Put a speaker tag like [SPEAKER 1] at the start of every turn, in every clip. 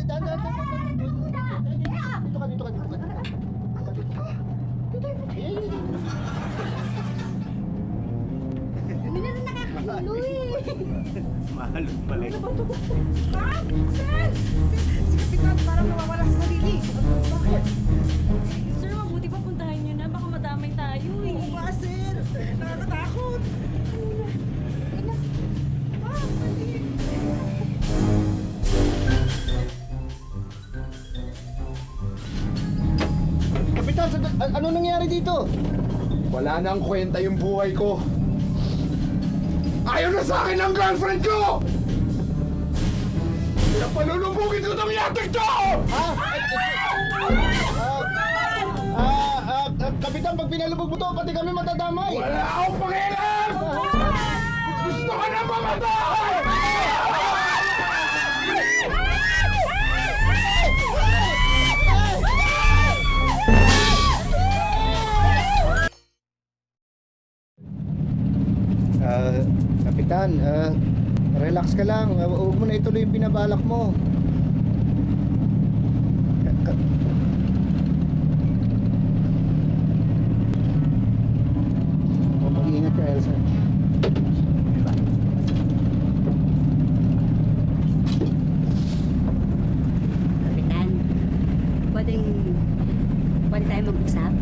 [SPEAKER 1] Dito ka, dito ka, dito ka.
[SPEAKER 2] Hindi na nakakagulo eh.
[SPEAKER 3] Mahal pala.
[SPEAKER 2] Ha? Sir! Si Kapitan parang nawawala sa sarili. Bakit?
[SPEAKER 4] Sir, mabuti pa puntahan niyo na. Baka madamay tayo eh.
[SPEAKER 2] Oo ba, sir? Nakakatakot. Mali.
[SPEAKER 1] Kapitan, ano nangyari dito?
[SPEAKER 5] Wala nang kwenta yung buhay ko. Ayaw na sa akin ang girlfriend ko! Kaya palulubugin ko itong yatik to!
[SPEAKER 1] Kapitan, pag pinalubog mo to, pati kami matadamay.
[SPEAKER 5] Wala akong pakialam! Gusto ka na mamatay!
[SPEAKER 1] Kapitan, relax ka lang. Huwag mo na ituloy yung binabalak mo. Mag-iingat ka, Elsa.
[SPEAKER 6] Kapitan, pwede tayo mag-usap?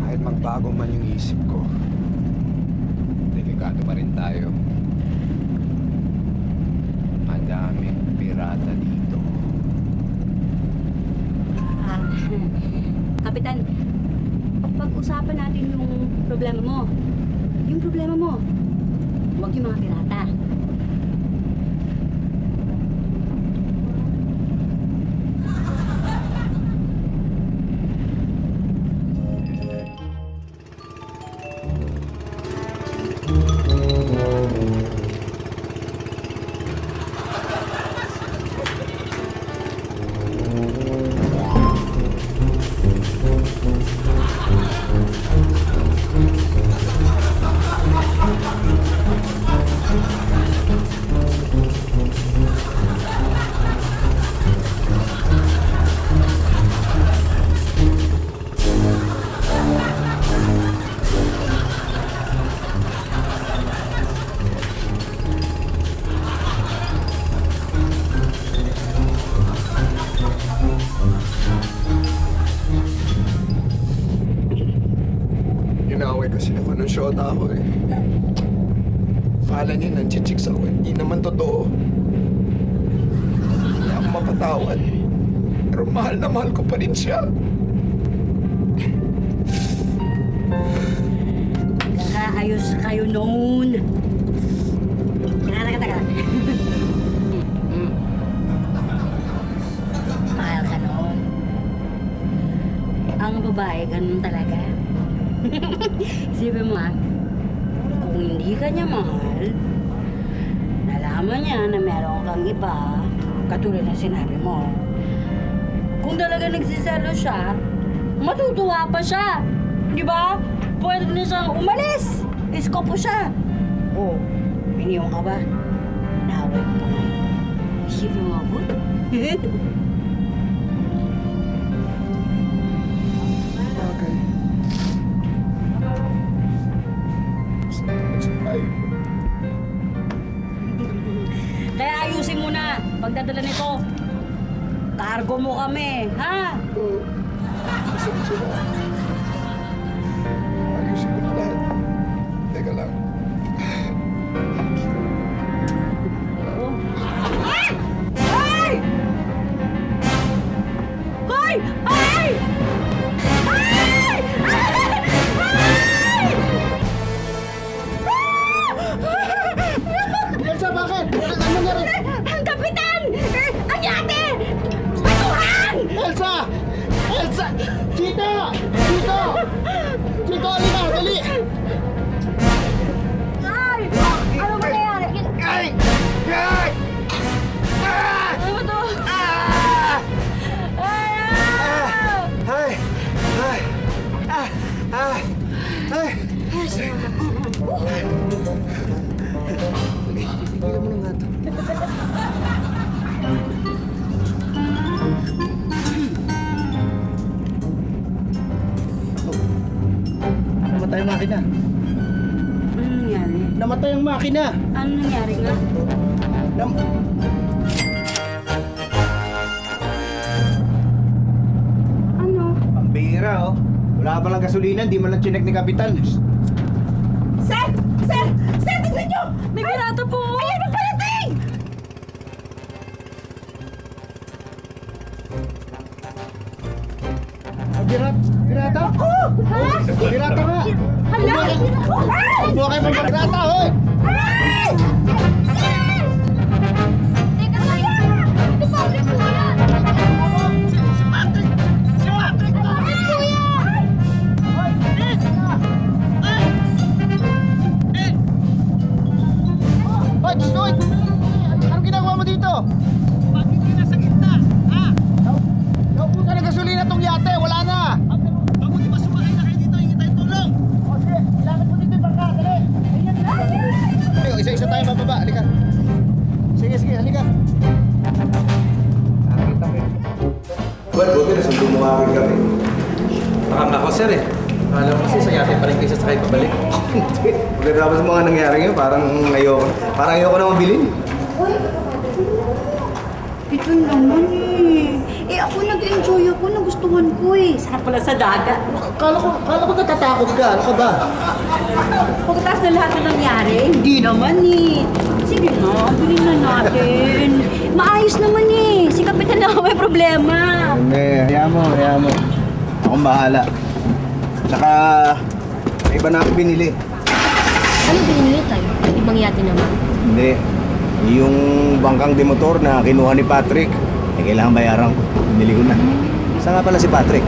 [SPEAKER 5] Kahit magbago man yung isip ko, delikado pa rin tayo. Madaming pirata dito.
[SPEAKER 6] Kapitan, pag-usapan natin yung problema mo. Yung problema mo. Huwag yung mga pirata.
[SPEAKER 5] Inaway kasi ako ng shota ako eh. Akala niya nanchichicks ako. Hindi naman totoo. Hindi ako mapatawad. Pero mahal na mahal ko pa rin siya.
[SPEAKER 6] Nakaayos kayo noon. Teka. Mahal ka noon. Ang babae, ganun talaga. Isipin mo kung hindi ka niya mahal, nalaman niya na meron kang iba, katulad ng sinabi mo. Kung talaga nagsiselo siya, matutuwa pa siya. Di ba? Pwede na siyang umalis. Isko po siya. Oh, iniwan ka ba? Nawag pa nga. Isipin mo ako?
[SPEAKER 5] Okay.
[SPEAKER 6] Kaya ayusin mo na pagdadala nito. Cargo mo kami, ha?
[SPEAKER 5] Ayusin ko na lahat. Teka lang.
[SPEAKER 6] Hoy! Hoy! Hoy! Hoy!
[SPEAKER 1] Elsa, bakit? Ano nangyari?
[SPEAKER 6] Ang kapitan! Ang yate! Basuhan!
[SPEAKER 1] Elsa! Elsa! Chita! namatay ang makina.
[SPEAKER 6] Ano nangyari nga?
[SPEAKER 1] Nam-
[SPEAKER 6] Ano?
[SPEAKER 1] Pambira, oh. Wala pa lang gasolina, di man lang chinek ni Kapitan.
[SPEAKER 2] Sir! Sir! Sir, tignan nyo!
[SPEAKER 4] May pirata po!
[SPEAKER 2] Ayan ang parating!
[SPEAKER 1] Pirata? Oo! Pirata nga!
[SPEAKER 2] Hala!
[SPEAKER 1] Buha kayo mga pirata, hoy!
[SPEAKER 2] Teka kaya! Ito public po yan! Si Patrick! Si Patrick po! Patrick po yan!
[SPEAKER 1] Hoy, hoy! Anong ginagawa mo dito?
[SPEAKER 3] Bakit ka nasa gitna? Ha?
[SPEAKER 1] Naubusan ng gasolina tong yate, wala na!
[SPEAKER 3] Mabuti ba sumakay na kayo dito? Hingi tayong tulong!
[SPEAKER 1] O sige, ilapit mo dito yung bangka, dali! Ayun, isa-isa tayo bababa, halika. Sige, sige, halika.
[SPEAKER 5] Well, buti na sundo mo akin kami.
[SPEAKER 3] Baka nga ako, sir eh. Alam mo kasi sa yate pa rin kayo sasakay pabalik.
[SPEAKER 5] Pagkatapos sa mga nangyari ngayon, parang ayoko na mabilin.
[SPEAKER 6] Ito naman eh. Eh ako nag-enjoy ako, nagustuhan ko eh. Sarap pala sa dagat.
[SPEAKER 1] Kala ko natatakot ka, ano ka ba?
[SPEAKER 6] Pagkatapos na lahat na nangyari, hindi naman eh. Sige na, bilhin na natin. Maayos naman eh. Si Kapitan lang may problema.
[SPEAKER 1] Hindi, hayaan mo. Akong bahala. Tsaka, may iba na ako binili.
[SPEAKER 7] Ano binili tayo? Ibang yate naman.
[SPEAKER 1] Hindi. Yung bangkang demotor na kinuha ni Patrick, kailangan bayaran ko. Binili ko na. Saan nga pala si Patrick?